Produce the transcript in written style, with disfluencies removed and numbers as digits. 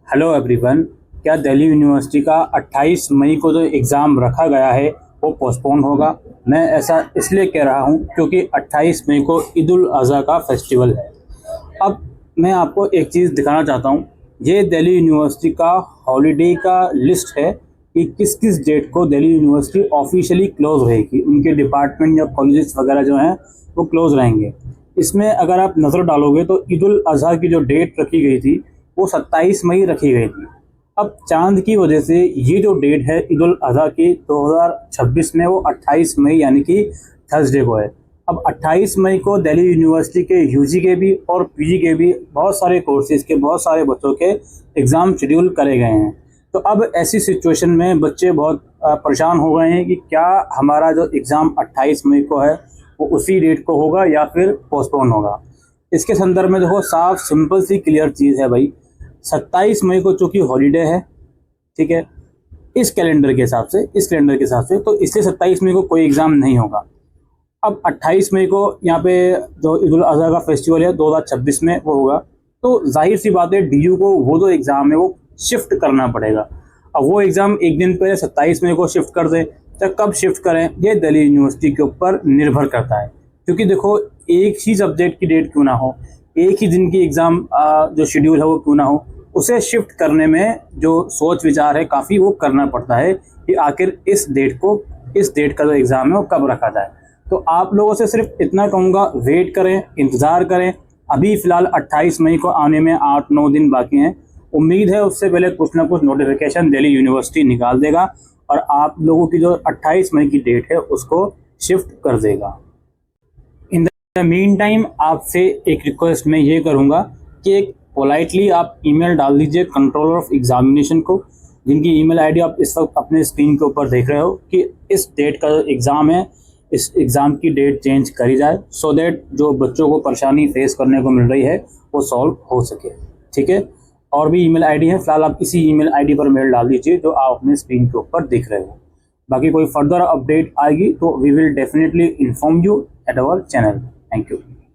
Hello everyone. क्या Delhi university का 28 मई को जो एग्ज़ाम रखा गया है वो पोस्टपोन होगा? मैं ऐसा इसलिए कह रहा हूँ क्योंकि 28 मई को ईद उल अज़हा का फेस्टिवल है। अब मैं आपको एक चीज़ दिखाना चाहता हूँ। ये दिल्ली यूनिवर्सिटी का हॉलीडे का लिस्ट है कि किस किस डेट को दिल्ली यूनिवर्सिटी ऑफिशियली क्लोज रहेगी। उनके डिपार्टमेंट या कॉलेजेस वगैरह जो हैं वो क्लोज रहेंगे। इसमें अगर आप नज़र डालोगे तो ईद उल अज़हा की जो डेट रखी गई थी वो 27 मई रखी गई थी। अब चांद की वजह से ये जो डेट है ईद उल अज़हा की 2026 में वो 28 मई यानी कि थर्सडे को है। अब 28 मई को दिल्ली यूनिवर्सिटी के यूजी के भी और पीजी के भी बहुत सारे कोर्सेज के बहुत सारे बच्चों के एग्ज़ाम शेड्यूल करे गए हैं। तो अब ऐसी सिचुएशन में बच्चे बहुत परेशान हो गए हैं कि क्या हमारा जो एग्ज़ाम 28 मई को है वो उसी डेट को होगा या फिर पोस्टपोन होगा। इसके संदर्भ में देखो, साफ सिंपल सी क्लियर चीज़ है भाई। 27 मई को चूँकि हॉलीडे है, ठीक है, इस कैलेंडर के हिसाब से तो इसलिए 27 मई को कोई एग्ज़ाम नहीं होगा। अब 28 मई को यहाँ पे जो ईद उल अज़हा का फेस्टिवल है 2026 में वो होगा, तो जाहिर सी बात है डीयू को वो जो एग्ज़ाम है वो शिफ्ट करना पड़ेगा। अब वो एग्ज़ाम एक दिन पहले 27 मई को शिफ्ट कर दें, तो कब शिफ्ट करें ये दिल्ली यूनिवर्सिटी के ऊपर निर्भर करता है। क्योंकि देखो, एक ही सब्जेक्ट की डेट क्यों ना हो, एक ही दिन की एग्ज़ाम जो शेड्यूल है वो क्यों ना हो, उसे शिफ्ट करने में जो सोच विचार है काफ़ी वो करना पड़ता है कि आखिर इस डेट का जो एग्ज़ाम है वो कब रखा जाए। तो आप लोगों से सिर्फ इतना कहूँगा, वेट करें, इंतज़ार करें। अभी फ़िलहाल 28 मई को आने में 8-9 दिन बाकी हैं। उम्मीद है उससे पहले कुछ ना कुछ नोटिफिकेशन दिल्ली यूनिवर्सिटी निकाल देगा और आप लोगों की जो 28 मई की डेट है उसको शिफ्ट कर देगा। इन द मीन टाइम आपसे एक रिक्वेस्ट मैं ये करूँगा कि एक पोलाइटली आप ईमेल डाल दीजिए कंट्रोलर ऑफ एग्जामिनेशन को, जिनकी ईमेल आईडी आप इस वक्त अपने स्क्रीन के ऊपर देख रहे हो, कि इस डेट का जो एग्ज़ाम है इस एग्ज़ाम की डेट चेंज करी जाए, सो दैट जो बच्चों को परेशानी फेस करने को मिल रही है वो सॉल्व हो सके। ठीक है, और भी ईमेल आईडी है, फिलहाल आप इसी ईमेल आईडी पर मेल डाल दीजिए जो आप अपने स्क्रीन के ऊपर दिख रहे हो। बाकी कोई फर्दर अपडेट आएगी तो we will definitely inform you at our channel. Thank you.